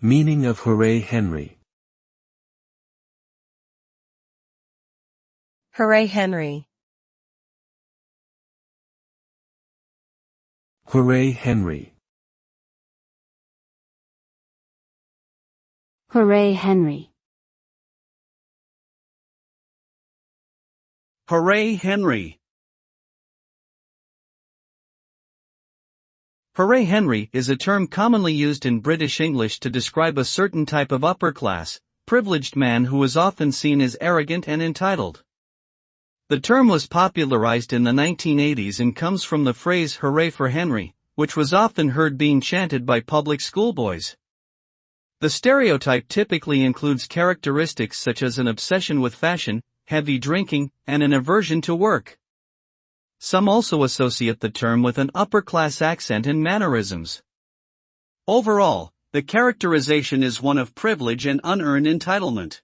Meaning of Hooray Henry. Hooray Henry. Hooray Henry. Hooray Henry. Hooray Henry. Hooray Henry is a term commonly used in British English to describe a certain type of upper-class, privileged man who is often seen as arrogant and entitled. The term was popularized in the 1980s and comes from the phrase "Hooray for Henry," which was often heard being chanted by public schoolboys. The stereotype typically includes characteristics such as an obsession with fashion, heavy drinking, and an aversion to work. Some also associate the term with an upper-class accent and mannerisms. Overall, the characterization is one of privilege and unearned entitlement.